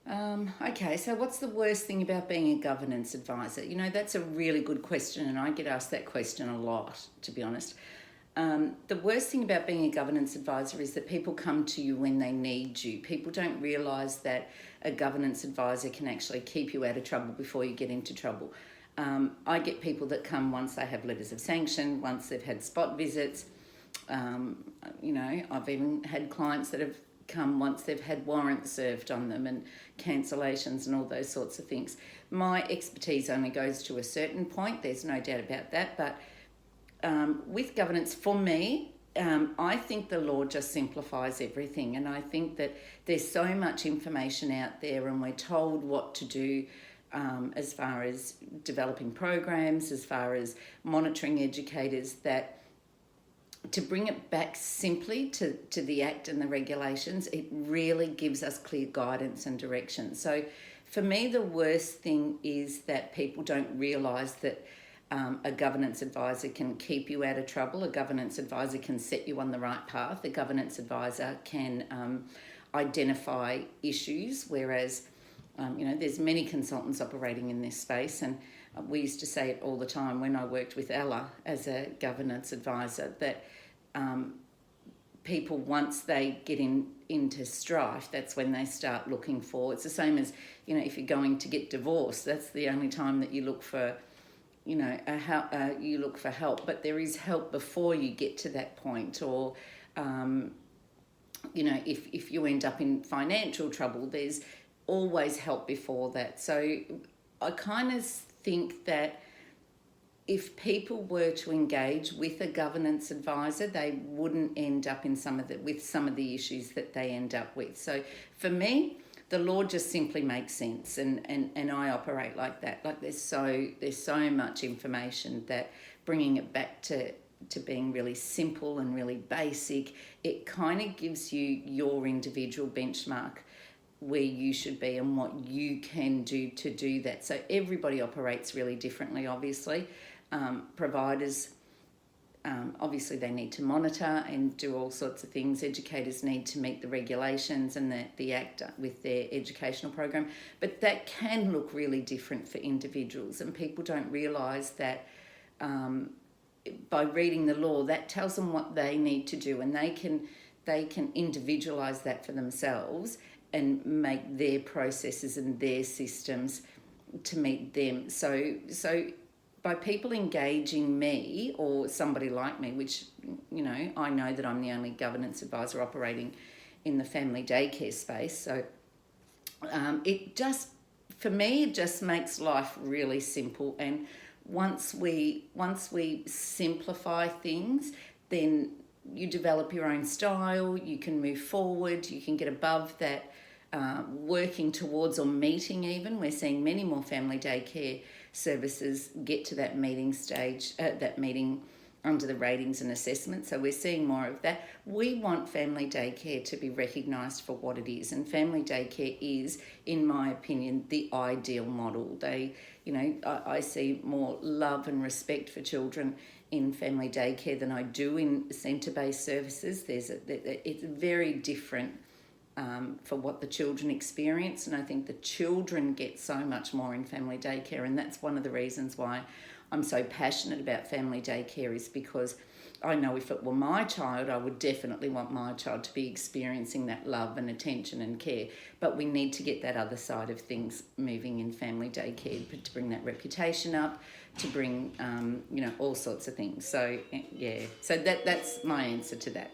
Okay, so what's the worst thing about being a governance advisor? That's a really good question, and I get asked that question a lot, to be honest. The worst thing about being a governance advisor is that people come to you when they need you. People don't realise that a governance advisor can actually keep you out of trouble before you get into trouble. I get people that come once they have letters of sanction, once they've had spot visits. I've even had clients that have come once they've had warrants served on them and cancellations and all those sorts of things. My expertise only goes to a certain point, there's no doubt about that, but with governance, for me, I think the law just simplifies everything, and I think that there's so much information out there and we're told what to do as far as developing programs, as far as monitoring educators, that to bring it back simply to the Act and the regulations, it really gives us clear guidance and direction. So for me, the worst thing is that people don't realise that a governance advisor can keep you out of trouble. A governance advisor can set you on the right path. A governance advisor can identify issues, whereas there's many consultants operating in this space, and we used to say it all the time when I worked with Ella as a governance advisor, that people, once they get into strife, that's when they start looking for, it's the same as, if you're going to get divorced, that's the only time that you look for, you look for help. But there is help before you get to that point, or, if you end up in financial trouble, there's always help before that. So I kind of think that if people were to engage with a governance advisor, they wouldn't end up with some of the issues that they end up with. So for me, the law just simply makes sense, and I operate like that. Like there's so much information that bringing it back to being really simple and really basic, it kind of gives you your individual benchmark where you should be and what you can do to do that. So everybody operates really differently, obviously. Providers, obviously they need to monitor and do all sorts of things. Educators need to meet the regulations and the Act with their educational program. But that can look really different for individuals, and people don't realise that by reading the law, that tells them what they need to do, and they can individualise that for themselves and make their processes and their systems to meet them. So by people engaging me or somebody like me, which, I know that I'm the only governance advisor operating in the family daycare space. So for me, it just makes life really simple. And once we simplify things, then you develop your own style, you can move forward, you can get above that working towards or meeting even. We're seeing many more family daycare services get to that meeting stage, that meeting under the ratings and assessment. So we're seeing more of that. We want family daycare to be recognised for what it is, and family daycare is, in my opinion, the ideal model. I see more love and respect for children in family daycare than I do in centre-based services. It's very different for what the children experience, and I think the children get so much more in family daycare, and that's one of the reasons why I'm so passionate about family daycare, is because I know if it were my child, I would definitely want my child to be experiencing that love and attention and care. But we need to get that other side of things moving in family daycare to bring that reputation up, to bring all sorts of things. So yeah, so that's my answer to that.